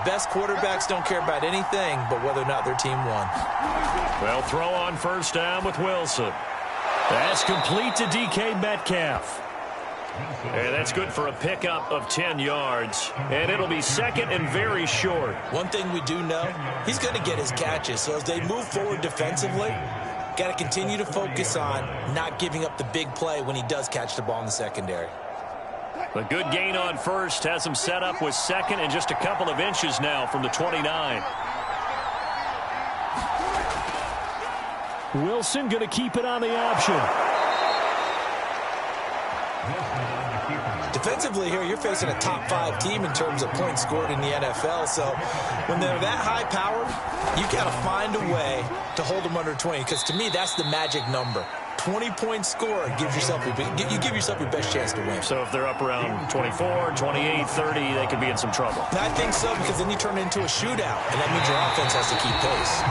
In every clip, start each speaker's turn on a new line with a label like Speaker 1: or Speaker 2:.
Speaker 1: best quarterbacks don't care about anything but whether or not their team won.
Speaker 2: Well, throw on first down with Wilson. That's complete to DK Metcalf. And that's good for a pickup of 10 yards. And it'll be second and very short.
Speaker 1: One thing we do know, he's going to get his catches. So as they move forward defensively, got to continue to focus on not giving up the big play when he does catch the ball in the secondary.
Speaker 2: A good gain on first has him set up with second and just a couple of inches now from the 29. Wilson going to keep it on the option.
Speaker 1: Defensively here, you're facing a top 5 team in terms of points scored in the NFL. So when they're that high powered, you got to find a way to hold them under 20. Because to me, that's the magic number. 20-point score gives yourself you give yourself your best chance to win.
Speaker 2: So if they're up around 24, 28, 30, they could be in some trouble.
Speaker 1: I think so, because then you turn it into a shootout, and that means your offense has to keep pace.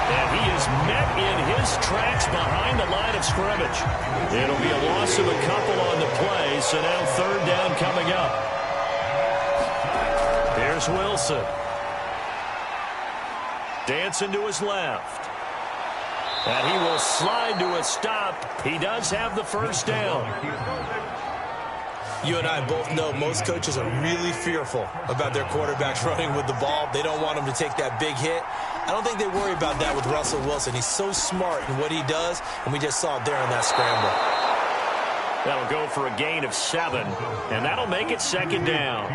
Speaker 2: And he is met in his tracks behind the line of scrimmage. It'll be a loss of a couple on the play, so now third down coming up. Here's Wilson. Dancing to his left. And he will slide to a stop. He does have the first down.
Speaker 1: You and I both know most coaches are really fearful about their quarterbacks running with the ball. They don't want him to take that big hit. I don't think they worry about that with Russell Wilson. He's so smart in what he does, and we just saw it there in that scramble.
Speaker 2: That'll go for a gain of 7, and that'll make it second down.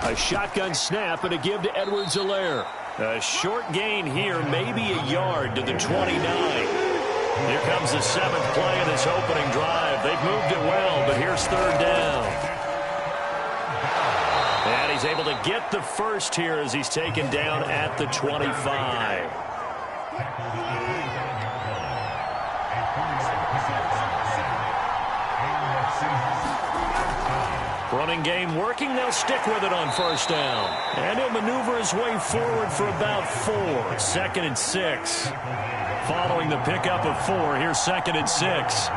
Speaker 2: A shotgun snap and a give to Edwards-Helaire. A short gain here, maybe a yard to the 29. Here comes the 7th play of this opening drive. They've moved it well, but here's third down. And he's able to get the first here as he's taken down at the 25. Running game working. They'll stick with it on first down. And he'll maneuver his way forward for about 4. 2nd and 6. Following the pickup of 4, here's 2nd and 6.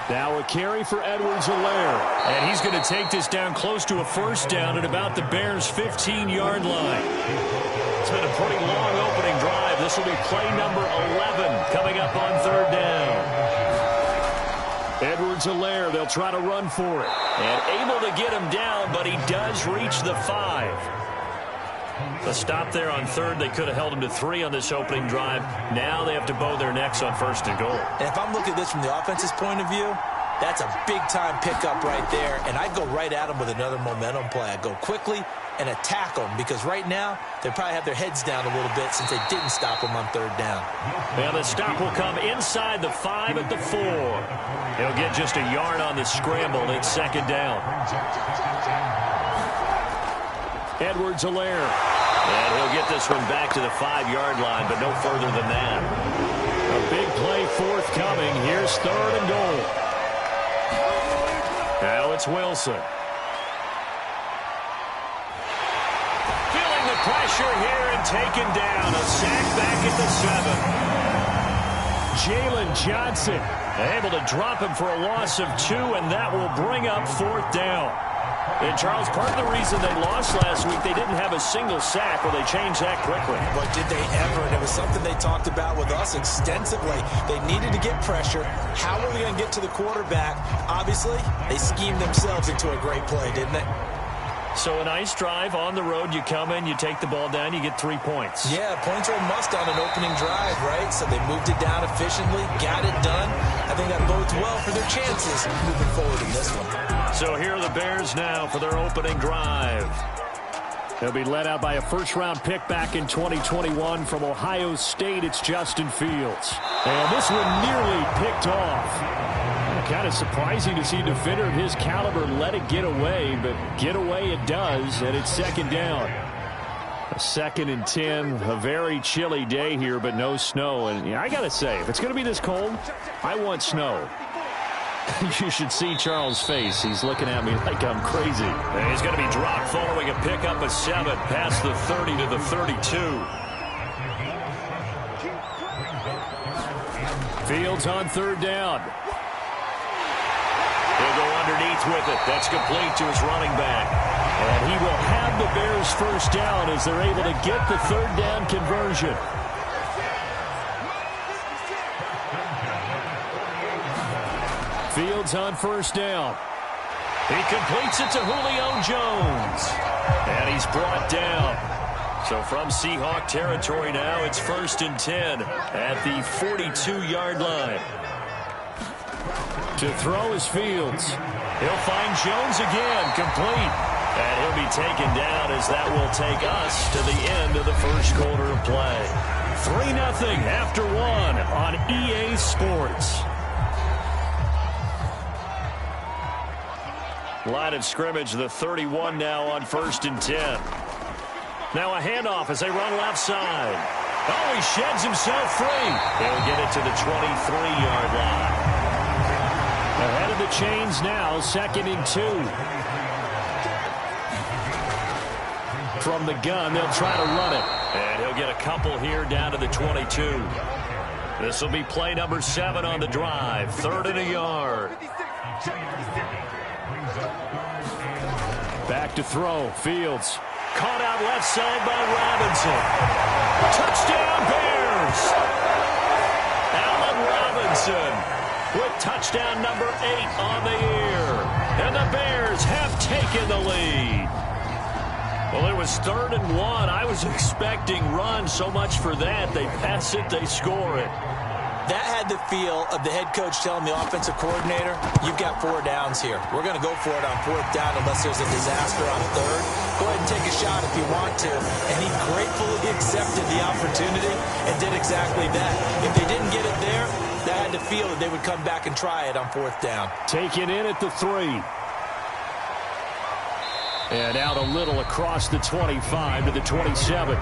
Speaker 2: Now a carry for Edwards-Helaire. And he's going to take this down close to a first down at about the Bears' 15-yard line. It's been a pretty long opening drive. This will be play number 11 coming up on third down. Edwards-Helaire, they'll try to run for it. And able to get him down, but he does reach the 5. A stop there on third. They could have held him to 3 on this opening drive. Now they have to bow their necks on first and goal.
Speaker 1: And if I'm looking at this from the offense's point of view, that's a big-time pickup right there. And I'd go right at him with another momentum play. I'd go quickly and attack them, because right now they probably have their heads down a little bit since they didn't stop him on third down.
Speaker 2: Now the stop will come inside the 5 at the 4. He'll get just a yard on the scramble. It's second down. Edwards-Helaire. And he'll get this one back to the 5-yard line, but no further than that. A big play forthcoming. Here's third and goal. Now it's Wilson. Feeling the pressure here and taken down. A sack back at the 7. Jalen Johnson able to drop him for a loss of 2, and that will bring up fourth down. And, Charles, part of the reason they lost last week, they didn't have a single sack. Well, they changed that quickly.
Speaker 1: But did they ever? And it was something they talked about with us extensively. They needed to get pressure. How are we going to get to the quarterback? Obviously, they schemed themselves into a great play, didn't they?
Speaker 2: So a nice drive on the road. You come in, you take the ball down, you get 3 points.
Speaker 1: Yeah, points are a must on an opening drive, right? So they moved it down efficiently, got it done. I think that bodes well for their chances moving forward in this one.
Speaker 2: So here are the Bears now for their opening drive. They'll be led out by a first-round pick back in 2021 from Ohio State. It's Justin Fields. And this one nearly picked off. Kind of surprising to see a defender of his caliber let it get away, but get away it does, and it's second down. A 2nd and 10, a very chilly day here, but no snow. And I got to say, if it's going to be this cold, I want snow. You should see Charles' face. He's looking at me like I'm crazy. And he's going to be dropped following a pickup of 7 past the 30 to the 32. Fields on third down.
Speaker 3: He'll go underneath with it. That's complete to his running back.
Speaker 2: And he will have the Bears first down as they're able to get the third down conversion. Fields on first down.
Speaker 3: He completes it to Julio Jones. And he's brought down. So from Seahawk territory now, it's 1st and 10 at the 42-yard line.
Speaker 2: To throw is Fields.
Speaker 3: He'll find Jones again, complete. And he'll be taken down as that will take us to the end of the first quarter of play.
Speaker 2: 3-0 after 1 on EA Sports.
Speaker 3: Line of scrimmage, the 31 now on 1st and 10. Now a handoff as they run left side. Oh, he sheds himself free. He'll get it to the 23-yard line.
Speaker 2: Ahead of the chains now, 2nd and 2. From the gun, they'll try to run it.
Speaker 3: And he'll get a couple here down to the 22. This will be play number 7 on the drive. 3rd and a yard.
Speaker 2: Back to throw. Fields.
Speaker 3: Caught out left side by Robinson. Touchdown, Bears! Allen Robinson with touchdown number 8 on the year. And the Bears have taken the lead. Well, it was 3rd and 1. I was expecting run. So much for that. They pass it, they score it.
Speaker 1: That had the feel of the head coach telling the offensive coordinator, you've got 4 downs here. We're going to go for it on 4th down unless there's a disaster on 3rd. Go ahead and take a shot if you want to. And he gratefully accepted the opportunity and did exactly that. If they didn't get it there, that had the feel that they would come back and try it on 4th down.
Speaker 2: Taken in at the 3. And out a little across the 25 to the 27.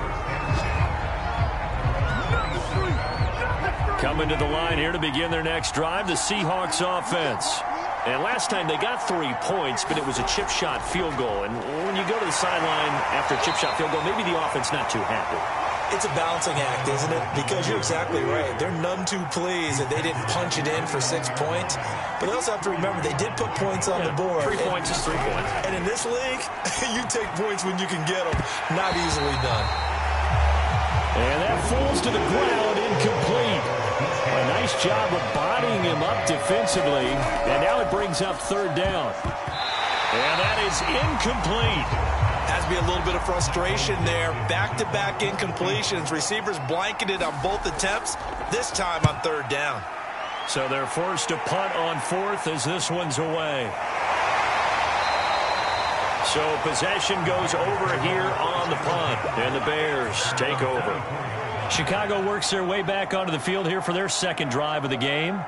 Speaker 2: Coming to the line here to begin their next drive, the Seahawks offense. And last time they got 3 points, but it was a chip shot field goal. And when you go to the sideline after a chip shot field goal, maybe the offense not too happy.
Speaker 1: It's a balancing act, isn't it? Because you're exactly right. They're none too pleased that they didn't punch it in for 6 points. But they also have to remember they did put points on the board.
Speaker 3: 3 points is 3 points.
Speaker 1: And in this league, you take points when you can get them. Not easily done.
Speaker 2: And that falls to the ground, incomplete. A nice job of bodying him up defensively. And now it brings up 3rd down.
Speaker 3: And that is incomplete.
Speaker 1: Has to be a little bit of frustration there. Back-to-back incompletions. Receivers blanketed on both attempts, this time on 3rd down.
Speaker 3: So they're forced to punt on 4th as this one's away. So possession goes over here on the punt, and the Bears take over.
Speaker 2: Chicago works their way back onto the field here for their 2nd drive of the game.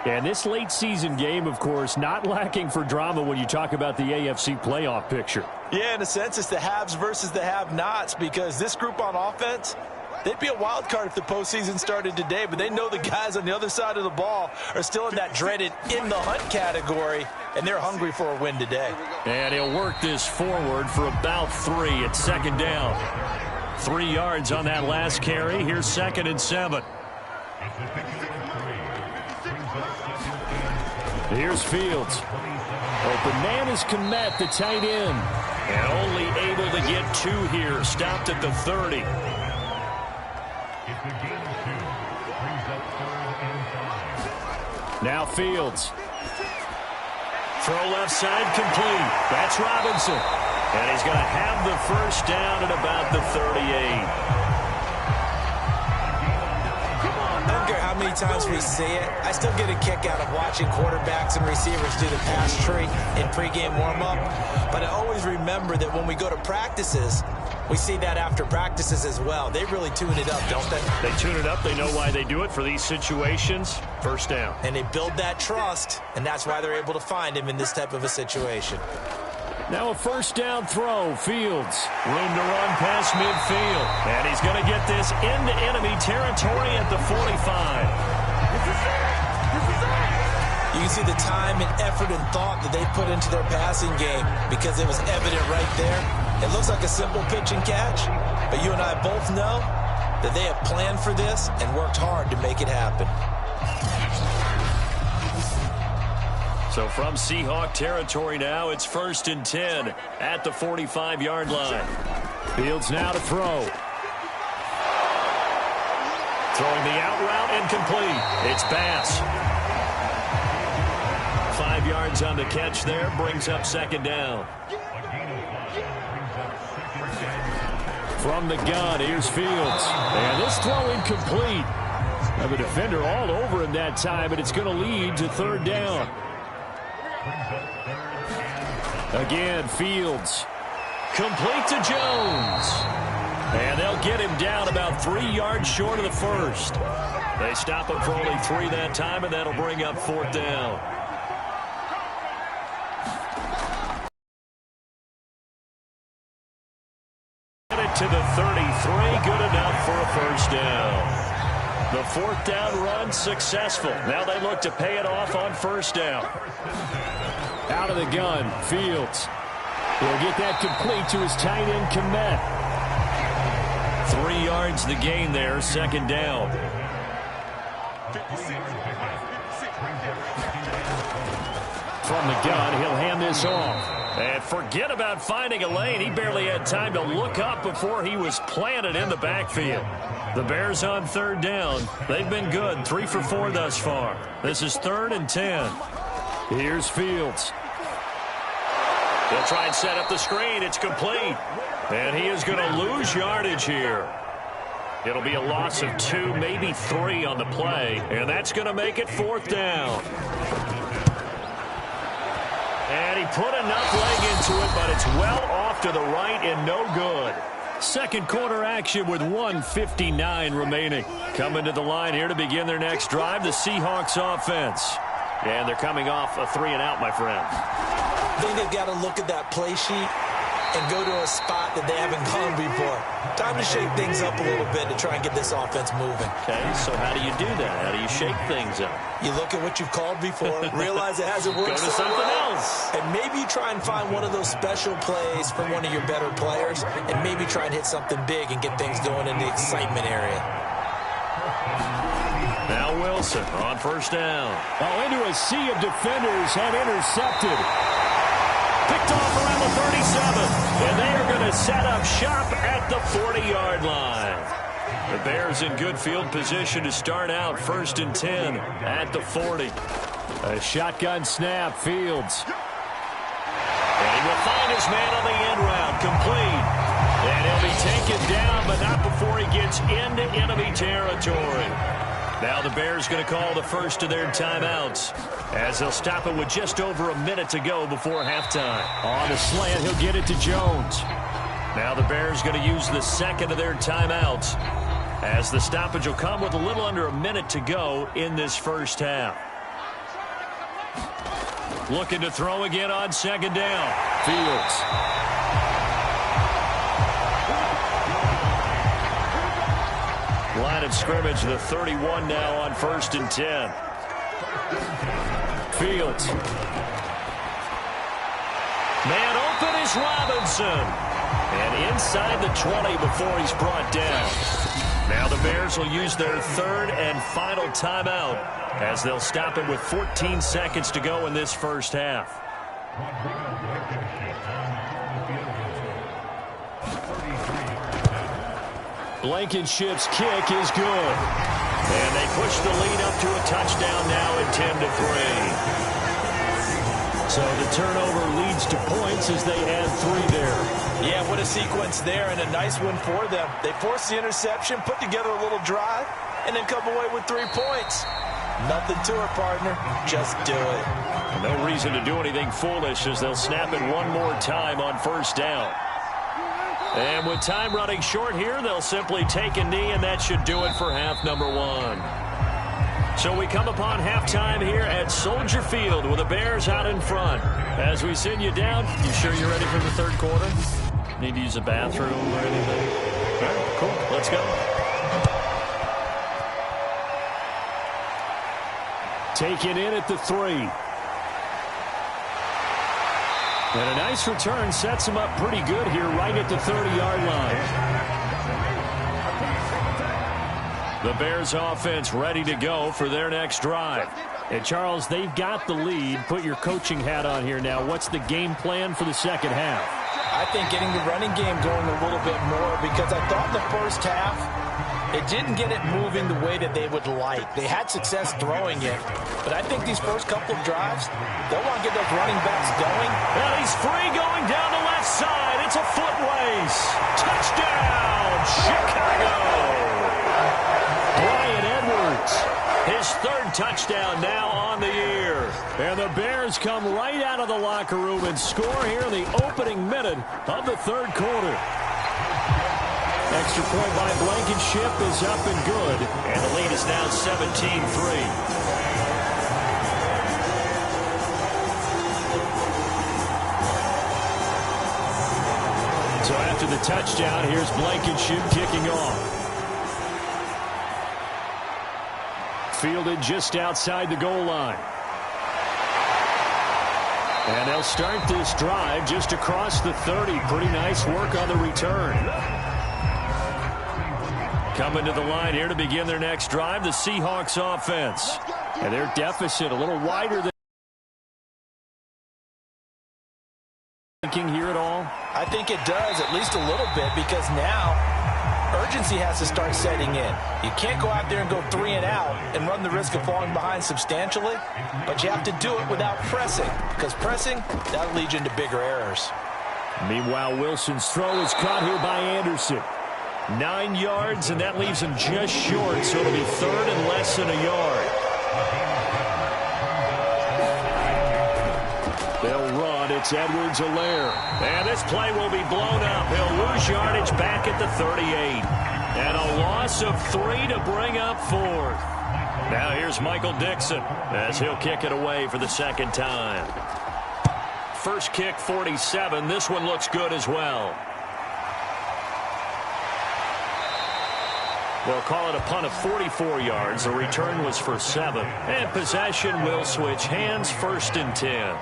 Speaker 2: And this late season game, of course, not lacking for drama when you talk about the AFC playoff picture.
Speaker 1: Yeah, in a sense, it's the haves versus the have-nots, because this group on offense, they'd be a wild card if the postseason started today, but they know the guys on the other side of the ball are still in that dreaded in-the-hunt category, and they're hungry for a win today.
Speaker 2: And he'll work this forward for about 3 at 2nd down. 3 yards on that last carry. Here's 2nd and 7. Here's Fields. Open man is Kmet, the tight end.
Speaker 3: And only able to get 2 here. Stopped at the 30.
Speaker 2: Now Fields.
Speaker 3: Throw left side complete. That's Robinson. And he's going to have the first down at about the 38.
Speaker 1: I don't care how many times we see it, I still get a kick out of watching quarterbacks and receivers do the pass tree in pregame warm-up. But I always remember that when we go to practices, we see that after practices as well. They really tune it up, don't they?
Speaker 3: They tune it up. They know why they do it for these situations. First down.
Speaker 1: And they build that trust, and that's why they're able to find him in this type of a situation.
Speaker 2: Now a first down throw. Fields.
Speaker 3: Room to run past midfield. And he's going to get this into enemy territory at the 45.
Speaker 1: You can see the time and effort and thought that they put into their passing game because it was evident right there. It looks like a simple pitch and catch, but you and I both know that they have planned for this and worked hard to make it happen.
Speaker 3: So from Seahawk territory now, it's 1st and 10 at the 45-yard line.
Speaker 2: Fields now to throw.
Speaker 3: Throwing the out route incomplete. It's Bass. 5 yards on the catch there, brings up 2nd down.
Speaker 2: From the gun, here's Fields. And this throw incomplete. Now the defender all over him that time, but it's going to lead to 3rd down. Again, Fields.
Speaker 3: Complete to Jones. And they'll get him down about 3 yards short of the first. They stop him for only 3 that time, and that'll bring up 4th down. To the 33, good enough for a 1st down. The 4th down run successful. Now they look to pay it off on 1st down.
Speaker 2: Out of the gun, Fields. He'll get that complete to his tight end, Komet.
Speaker 3: 3 yards the gain there, 2nd down.
Speaker 2: From the gun, he'll hand this off.
Speaker 3: And forget about finding a lane. He barely had time to look up before he was planted in the backfield. The Bears on 3rd down. They've been good, 3 for 4 thus far. This is 3rd and 10.
Speaker 2: Here's Fields.
Speaker 3: They'll try and set up the screen. It's complete. And he is going to lose yardage here. It'll be a loss of 2, maybe 3 on the play. And that's going to make it 4th down. And he put enough leg into it, but it's well off to the right and no good.
Speaker 2: 2nd quarter action with 1:59 remaining.
Speaker 3: Coming to the line here to begin their next drive, the Seahawks offense. And they're coming off a 3-and-out, my friend.
Speaker 1: I think they've got to look at that play sheet and go to a spot that they haven't gone before. Time to shake things up a little bit to try and get this offense moving.
Speaker 3: Okay, so how do you do that? How do you shake things up?
Speaker 1: You look at what you've called before, realize it hasn't worked.
Speaker 3: Go to something else.
Speaker 1: And maybe try and find one of those special plays from one of your better players, and maybe try and hit something big and get things going in the excitement area.
Speaker 3: Now Wilson on 1st down.
Speaker 2: Oh, into a sea of defenders and intercepted.
Speaker 3: Picked off around the 37. And they are going to set up shop at the 40-yard line. The Bears in good field position to start out 1st and 10 at the 40.
Speaker 2: A shotgun snap, Fields.
Speaker 3: And he will find his man on the end route, complete. And he'll be taken down, but not before he gets into enemy territory. Now the Bears going to call the first of their timeouts as they'll stop it with just over a minute to go before halftime.
Speaker 2: On the slant, he'll get it to Jones.
Speaker 3: Now the Bears going to use the 2nd of their timeouts as the stoppage will come with a little under a minute to go in this first half. Looking to throw again on 2nd down.
Speaker 2: Fields.
Speaker 3: Line of scrimmage, the 31 now on 1st and 10.
Speaker 2: Fields.
Speaker 3: Man open is Robinson. And inside the 20 before he's brought down. Now the Bears will use their 3rd and final timeout as they'll stop it with 14 seconds to go in this first half.
Speaker 2: Blankenship's kick is good.
Speaker 3: And they push the lead up to a touchdown now at 10-3.
Speaker 2: So the turnover leads to points as they add 3 there.
Speaker 1: Yeah, what a sequence there, and a nice one for them. They forced the interception, put together a little drive, and then come away with 3 points. Nothing to it, partner. Just do it.
Speaker 3: No reason to do anything foolish as they'll snap it one more time on 1st down. And with time running short here, they'll simply take a knee, and that should do it for half number 1. So we come upon halftime here at Soldier Field with the Bears out in front. As we send you down, you sure you're ready for the 3rd quarter? Need to use a bathroom or anything? All right, cool. Let's go.
Speaker 2: Taken in at the 3. And a nice return sets him up pretty good here right at the 30-yard line. The Bears offense ready to go for their next drive. And, Charles, they've got the lead. Put your coaching hat on here now. What's the game plan for the second half?
Speaker 1: I think getting the running game going a little bit more, because I thought the first half, it didn't get it moving the way that they would like. They had success throwing it, but I think these first couple of drives, they'll want to get those running backs going.
Speaker 3: And he's free going down the left side. It's a foot race. Touchdown, Chicago.
Speaker 2: Bryan Edwards.
Speaker 3: His third touchdown now on the year.
Speaker 2: And the Bears come right out of the locker room and score here in the opening minute of the third quarter. Extra point by Blankenship is up and good.
Speaker 3: And the lead is now 17-3.
Speaker 2: So after the touchdown, here's Blankenship kicking off. Fielded just outside the goal line. And they'll start this drive just across the 30. Pretty nice work on the return. Coming to the line here to begin their next drive, the Seahawks offense. And their deficit a little wider than thinking here at all.
Speaker 1: I think it does, at least a little bit, because now urgency has to start setting in. You can't go out there and go 3 and out and run the risk of falling behind substantially, but you have to do it without pressing, because pressing, that'll lead you into bigger errors.
Speaker 2: Meanwhile, Wilson's throw is caught here by Anderson. 9 yards, and that leaves him just short, so it'll be third and less than a yard. They'll run. It's Edwards-Helaire.
Speaker 3: And this play will be blown up. He'll lose yardage back at the 38. And a loss of 3 to bring up fourth. Now here's Michael Dixon as he'll kick it away for the second time. First kick, 47. This one looks good as well. They'll call it a punt of 44 yards. The return was for 7. And possession will switch hands, first and 10.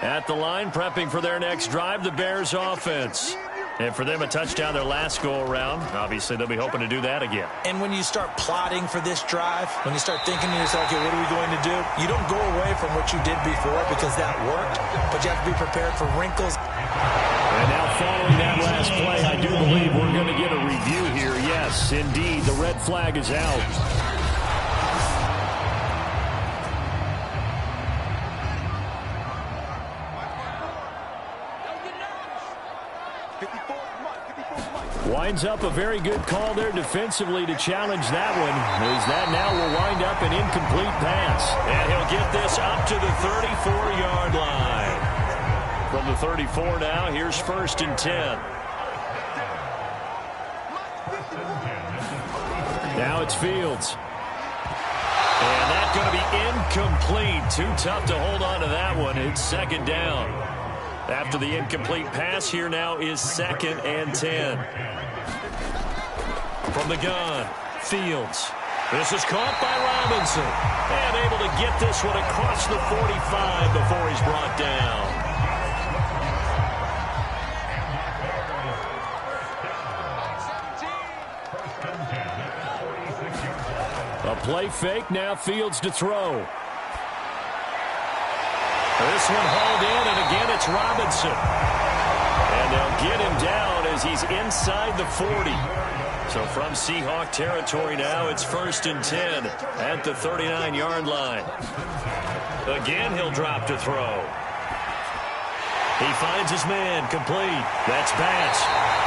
Speaker 3: At the line, prepping for their next drive, the Bears offense. And for them, a touchdown their last go-around. Obviously, they'll be hoping to do that again.
Speaker 1: And when you start plotting for this drive, when you start thinking to yourself, okay, what are we going to do? You don't go away from what you did before because that worked, but you have to be prepared for wrinkles.
Speaker 2: And now following that last play, I do believe we're going to get a review here. Yes, indeed, the red flag is out. Winds up a very good call there defensively to challenge that one, as that now will wind up an incomplete pass.
Speaker 3: And he'll get this up to the 34-yard line. From the 34 now, here's first and 10.
Speaker 2: Now it's Fields.
Speaker 3: And that's going to be incomplete. Too tough to hold on to that one. It's second down. After the incomplete pass, here now is second and 10. From the gun, Fields. This is caught by Robinson. And able to get this one across the 45 before he's brought down.
Speaker 2: A play fake, now Fields to throw.
Speaker 3: This one hauled in, and again it's Robinson. And they'll get him down as he's inside the 40. So from Seahawk territory now, it's first and 10 at the 39-yard line. Again, he'll drop to throw. He finds his man, complete. That's Batch.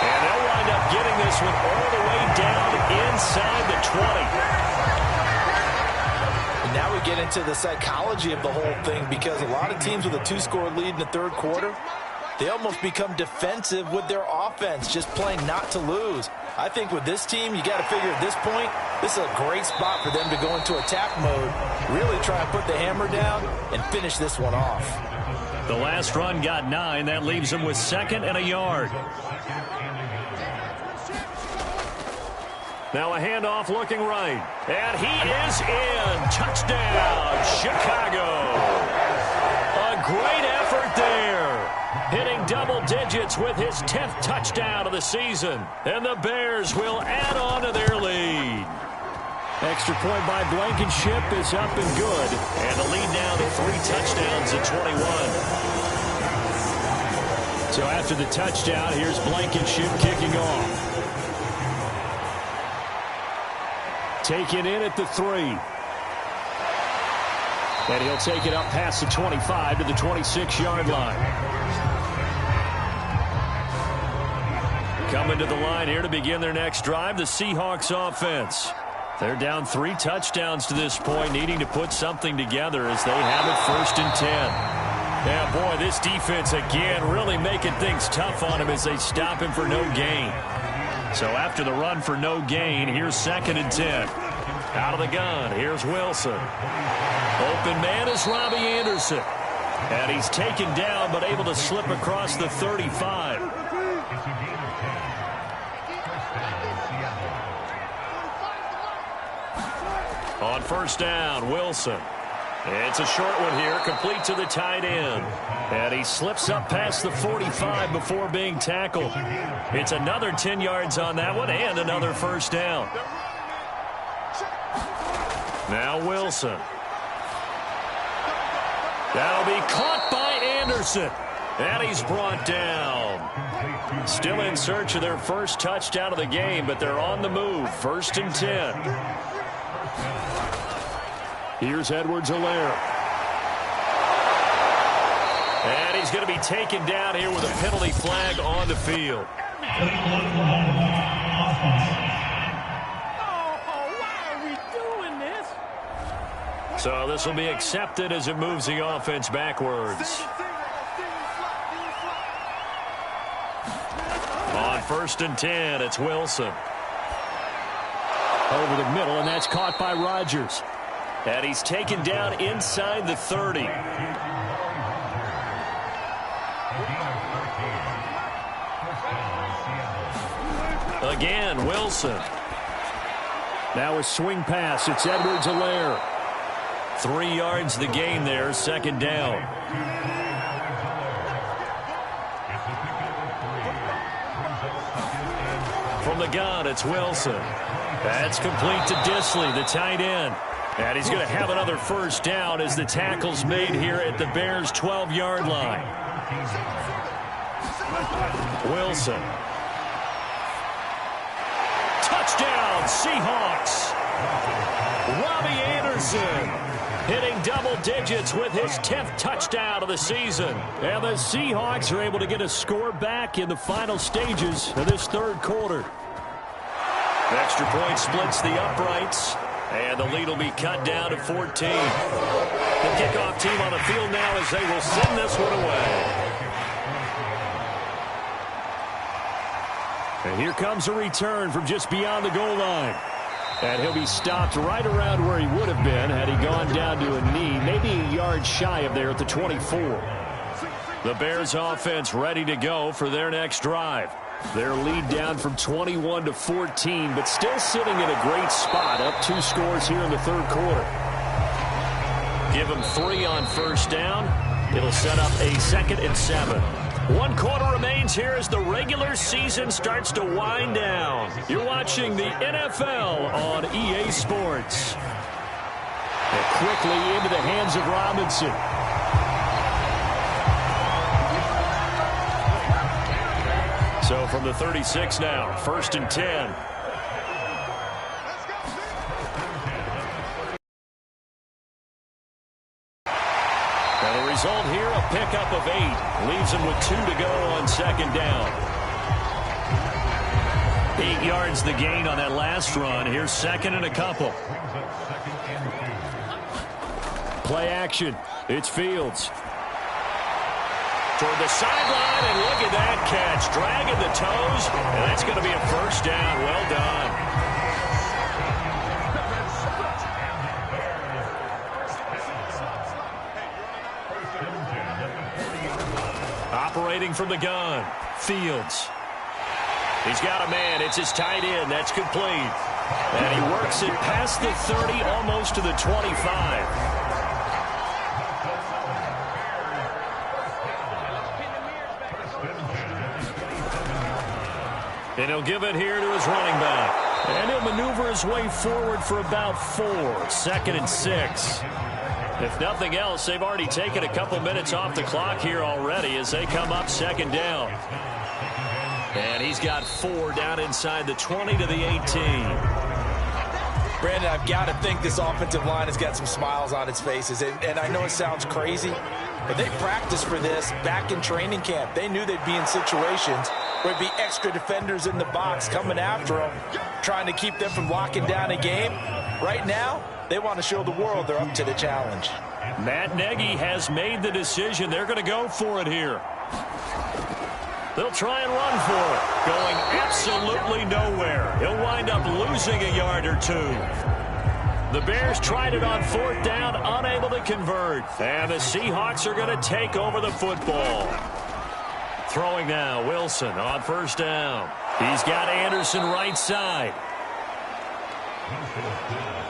Speaker 3: And they'll wind up getting this one all the way down inside the 20.
Speaker 1: Now we get into the psychology of the whole thing, because a lot of teams with a 2-score lead in the third quarter, they almost become defensive with their offense, just playing not to lose. I think with this team, you got to figure at this point, this is a great spot for them to go into attack mode, really try and put the hammer down and finish this one off.
Speaker 3: The last run got 9. That leaves him with second and a yard. Now a handoff looking right. And he is in. Touchdown, Chicago. A great effort there. Hitting double digits with his 10th touchdown of the season. And the Bears will add on to their lead.
Speaker 2: Extra point by Blankenship is up and good.
Speaker 3: And the lead now to 3 touchdowns at 21.
Speaker 2: So after the touchdown, here's Blankenship kicking off. Taken in at the 3. And he'll take it up past the 25 to the 26-yard line. Coming to the line here to begin their next drive, the Seahawks offense. They're down 3 touchdowns to this point, needing to put something together as they have it 1st and 10. Yeah, boy, this defense again really making things tough on him as they stop him for no gain. So after the run for no gain, here's 2nd and 10. Out of the gun, here's Wilson. Open man is Robbie Anderson. And he's taken down but able to slip across the 35. On 1st down, Wilson. It's a short one here, complete to the tight end. And he slips up past the 45 before being tackled. It's another 10 yards on that one and another 1st down. Now Wilson. That'll be caught by Anderson. And he's brought down. Still in search of their first touchdown of the game, but they're on the move. 1st and 10. Here's Edwards-Helaire. And he's going to be taken down here with a penalty flag on the field. So this will be accepted as it moves the offense backwards. On 1st and 10, it's Wilson. Over the middle, and that's caught by Rodgers. And he's taken down inside the 30. Again, Wilson. Now a swing pass. It's Edwards-Helaire. 3 yards the gain there, 2nd down. From the gun, it's Wilson. That's complete to Disley, the tight end. And he's going to have another 1st down as the tackle's made here at the Bears' 12-yard line. Wilson. Touchdown, Seahawks. Robbie Anderson hitting double digits with his 10th touchdown of the season. And the Seahawks are able to get a score back in the final stages of this 3rd quarter. The extra point splits the uprights. And the lead will be cut down to 14. The kickoff team on the field now as they will send this one away. And here comes a return from just beyond the goal line. And he'll be stopped right around where he would have been had he gone down to a knee, maybe a yard shy of there at the 24. The Bears offense ready to go for their next drive. Their lead down from 21 to 14, but still sitting in a great spot, up 2 scores here in the 3rd quarter. Give them 3 on 1st down. It'll set up a 2nd and 7. 1 quarter remains here as the regular season starts to wind down. You're watching the NFL on EA Sports. And quickly into the hands of Robinson. So from the 36 now, 1st and 10. And the result here, a pickup of 8. Leaves him with 2 to go on 2nd down. 8 yards the gain on that last run. Here's 2nd and a couple. Play action. It's Fields. Toward the sideline, and look at that catch. Dragging the toes, and that's going to be a 1st down. Well done. Operating from the gun, Fields. He's got a man. It's his tight end. That's complete. And he works it past the 30, almost to the 25. And he'll give it here to his running back. And he'll maneuver his way forward for about 4. 2nd and 6. If nothing else, they've already taken a couple minutes off the clock here already as they come up 2nd down. And he's got 4 down inside the 20 to the 18.
Speaker 1: Brandon, I've got to think this offensive line has got some smiles on its faces. And I know it sounds crazy, but they practiced for this back in training camp. They knew they'd be in situations where it'd be extra defenders in the box coming after them, trying to keep them from locking down a game. Right now, they want to show the world they're up to the challenge.
Speaker 2: Matt Nagy has made the decision. They're going to go for it here. They'll try and run for it. Going absolutely nowhere. He'll wind up losing a yard or 2. The Bears tried it on 4th down, unable to convert. And the Seahawks are going to take over the football. Throwing now, Wilson on 1st down. He's got Anderson right side.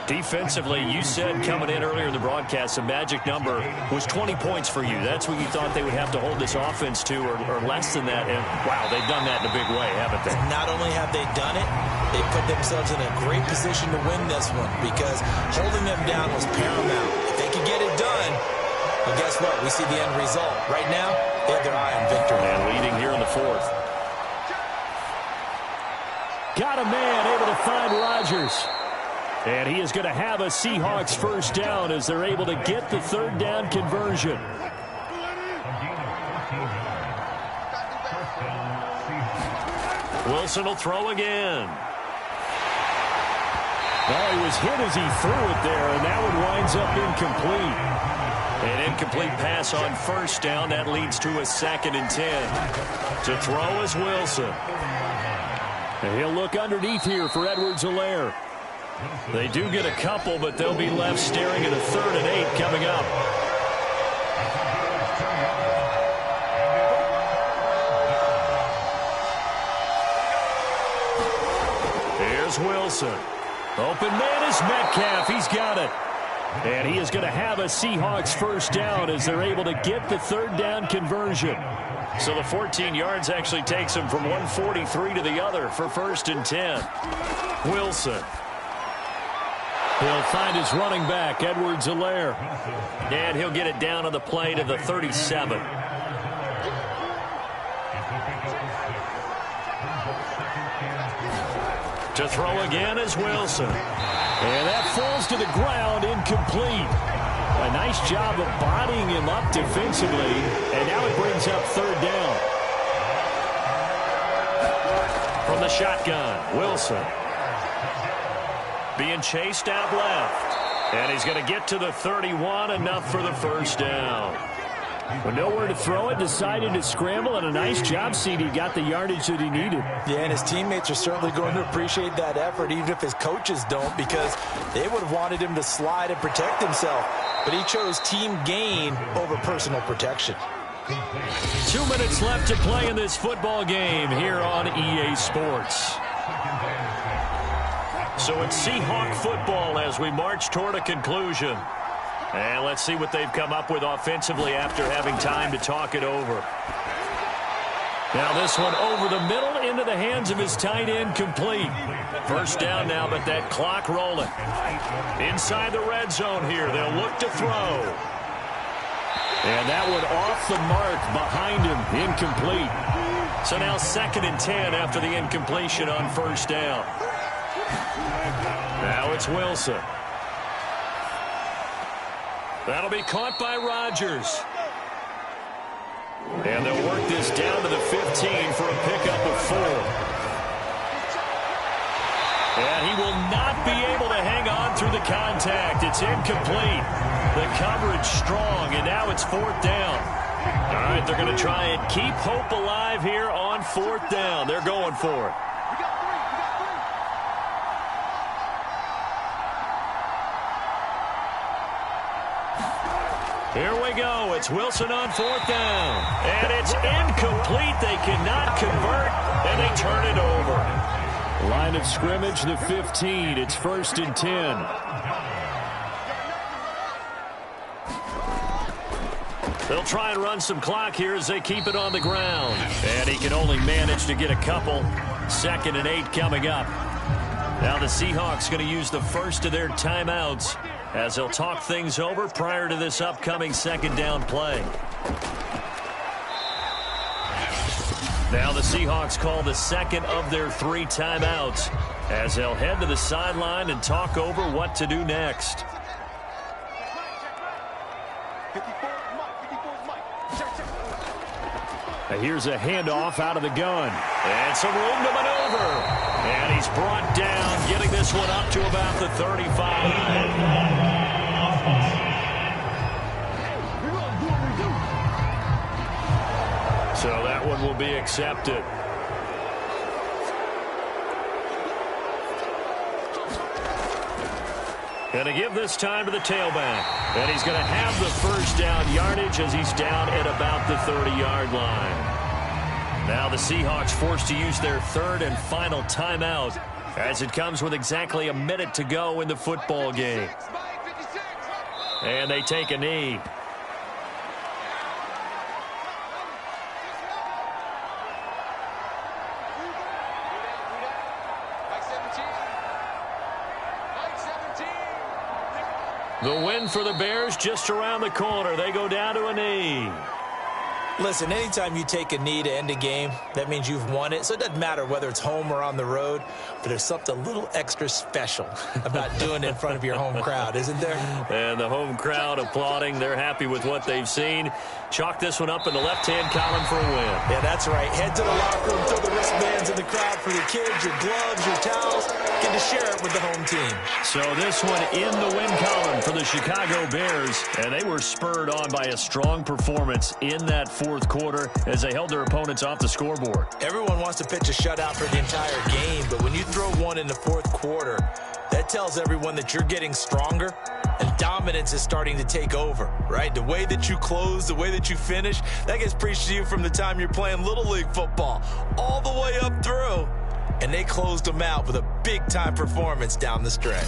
Speaker 2: Defensively, you said coming in earlier in the broadcast, the magic number was 20 points for you. That's what you thought they would have to hold this offense to, or less than that. And, wow, they've done that in a big way, haven't they?
Speaker 1: Not only have they done it, they put themselves in a great position to win this one because holding them down was paramount. If they could get it done, well, guess what? We see the end result. Right now, they have their eye on victory.
Speaker 2: And leading here in the 4th. Got a man able to find Rodgers. And he is going to have a Seahawks 1st down as they're able to get the 3rd down conversion. Wilson will throw again. Oh, he was hit as he threw it there, and that one winds up incomplete. An incomplete pass on 1st down. That leads to a 2nd and 10. To throw is Wilson. And he'll look underneath here for Edwards-Helaire. They do get a couple, but they'll be left staring at a 3rd and 8 coming up. Here's Wilson. Open man is Metcalf. He's got it. And he is going to have a Seahawks 1st down as they're able to get the 3rd down conversion. So the 14 yards actually takes him from 143 to the other for 1st and 10. Wilson. He'll find his running back, Edwards-Helaire. And he'll get it down on the play to the 37. To throw again is Wilson. And that falls to the ground, incomplete. A nice job of bodying him up defensively. And now it brings up 3rd down. From the shotgun, Wilson. Being chased out left. And he's going to get to the 31, enough for the 1st down. With nowhere to throw it, decided to scramble, and a nice job, CD. Got the yardage that he needed. Yeah, and his teammates are certainly going to appreciate that effort, even if his coaches don't, because they would have wanted him to slide and protect himself. But he chose team gain over personal protection. 2 minutes left to play in this football game here on EA Sports. So it's Seahawk football as we march toward a conclusion. And let's see what they've come up with offensively after having time to talk it over. Now this one over the middle into the hands of his tight end, complete. 1st down now, but that clock rolling. Inside the red zone here, they'll look to throw. And that one off the mark behind him, incomplete. So now 2nd and 10 after the incompletion on 1st down. Now it's Wilson. That'll be caught by Rodgers. And they'll work this down to the 15 for a pickup of 4. And he will not be able to hang on through the contact. It's incomplete. The coverage strong, and now it's 4th down. All right, they're going to try and keep hope alive here on 4th down. They're going for it. Here we go. It's Wilson on 4th down. And it's incomplete. They cannot convert, and they turn it over. Line of scrimmage, the 15. It's 1st and 10. They'll try and run some clock here as they keep it on the ground. And he can only manage to get a couple. 2nd and 8 coming up.
Speaker 3: Now the Seahawks going to use the first of their timeouts as they'll talk things over prior to this upcoming second down play. Now the Seahawks call the second of their 3 timeouts as they'll head to the sideline and talk over what to do next. Here's a handoff out of the gun. And some room to maneuver. And he's brought down, getting this one up to about the 35. So that one will be accepted. Going to give this time to the tailback. And he's going to have the first down yardage as he's down at about the 30-yard line. Now the Seahawks forced to use their third and final timeout as it comes with exactly a minute to go in the football game. And they take a knee. The win for the Bears just around the corner. They go down to a knee.
Speaker 1: Listen, anytime you take a knee to end a game, that means you've won it. So it doesn't matter whether it's home or on the road, but there's something a little extra special about doing it in front of your home crowd, isn't there?
Speaker 3: And the home crowd applauding. They're happy with what they've seen. Chalk this one up in the left-hand column for a win.
Speaker 1: Yeah, that's right. Head to the locker room, throw the wristbands in the crowd for the kids, your gloves, your towels. Get to share it with the home team.
Speaker 3: So this one in the win column for the Chicago Bears. And they were spurred on by a strong performance in that fourth quarter as they held their opponents off the scoreboard.
Speaker 1: Everyone wants to pitch a shutout for the entire game, but when you throw one in the fourth quarter, that tells everyone that you're getting stronger and dominance is starting to take over, right? The way that you close, the way that you finish, that gets preached to you from the time you're playing Little League football all the way up through. And they closed them out with a big-time performance down the stretch.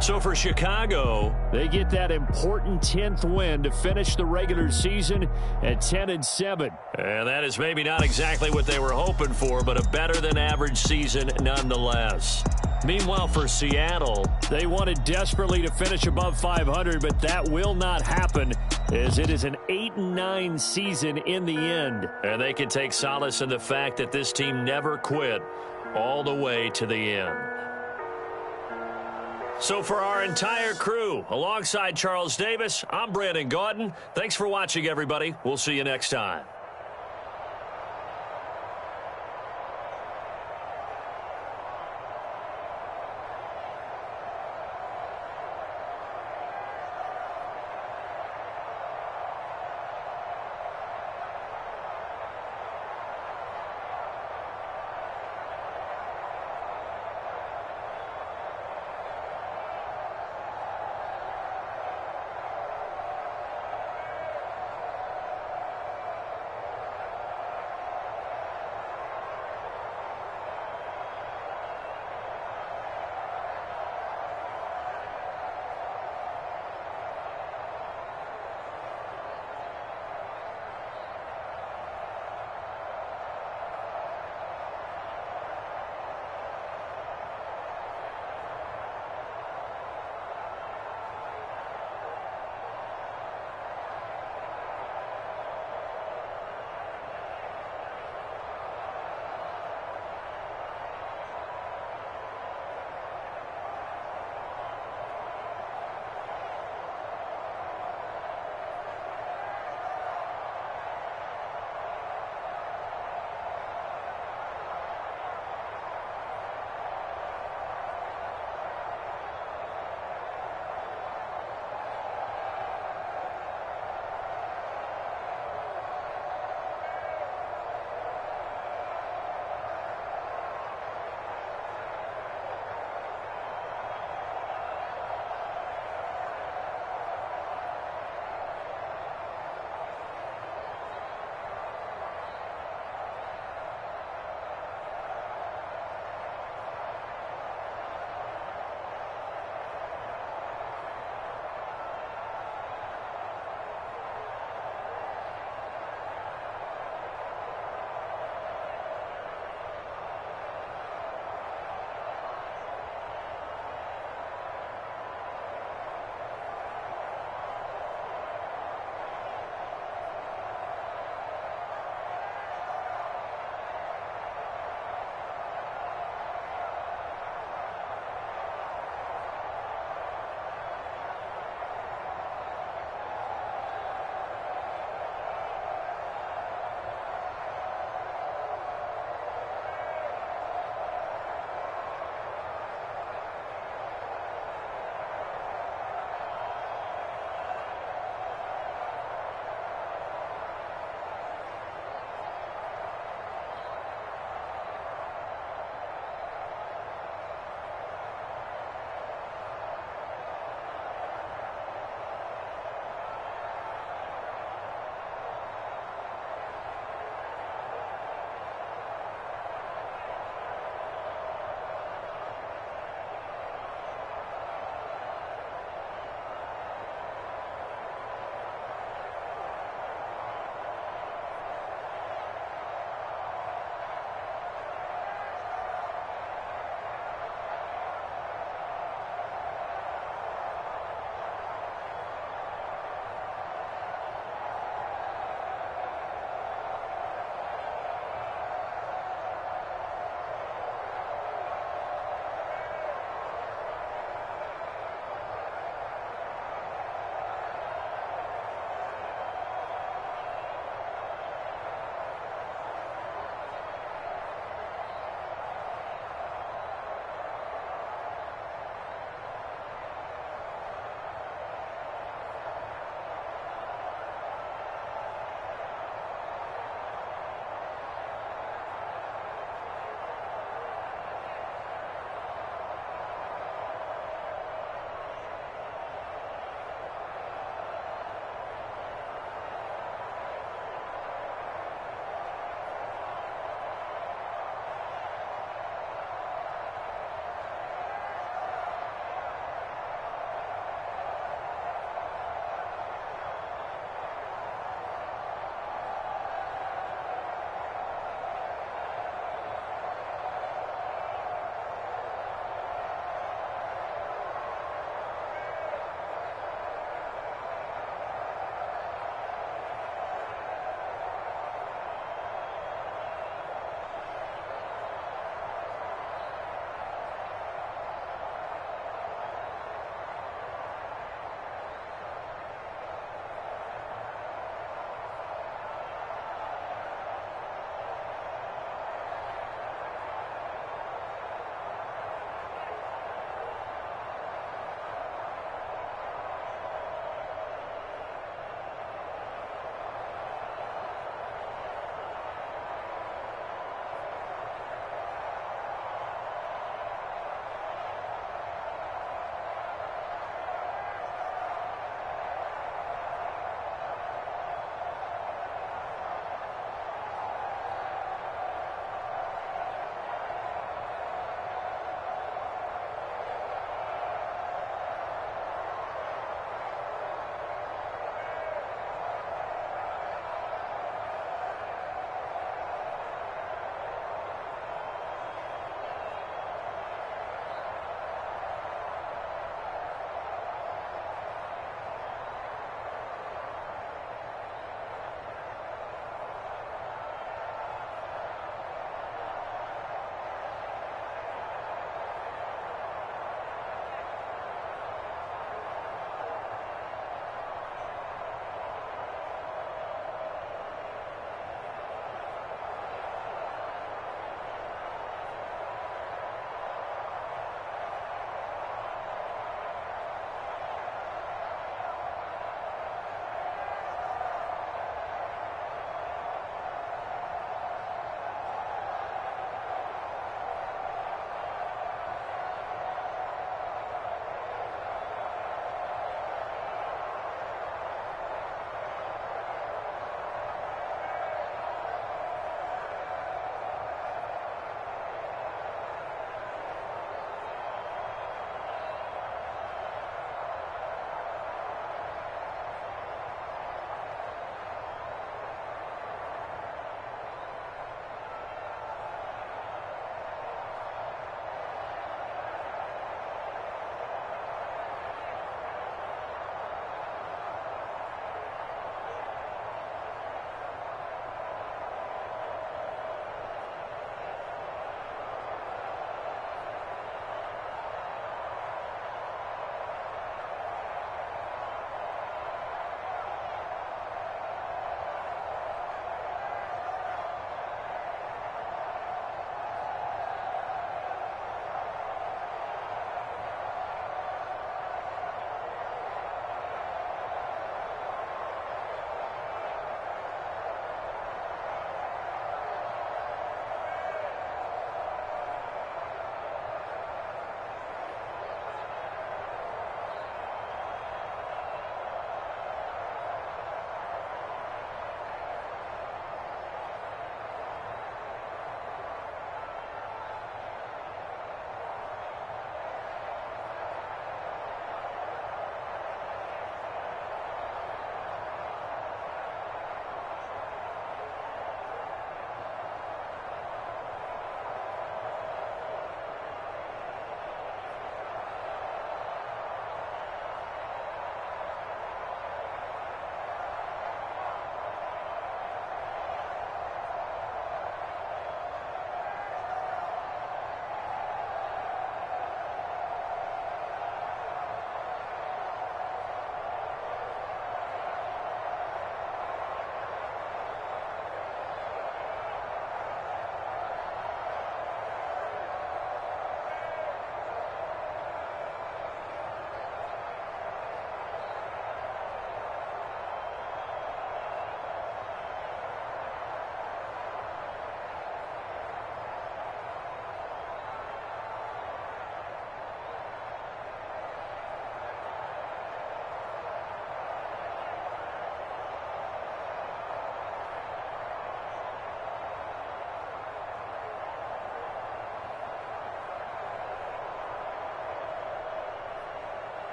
Speaker 3: So for Chicago,
Speaker 2: they get that important 10th win to finish the regular season at 10-7.
Speaker 3: And that is maybe not exactly what they were hoping for, but a better-than-average season nonetheless. Meanwhile, for Seattle,
Speaker 2: they wanted desperately to finish above 500, but that will not happen as it is an 8-9 season in the end.
Speaker 3: And they can take solace in the fact that this team never quit all the way to the end. So for our entire crew, alongside Charles Davis, I'm Brandon Gaudin. Thanks for watching, everybody. We'll see you next time.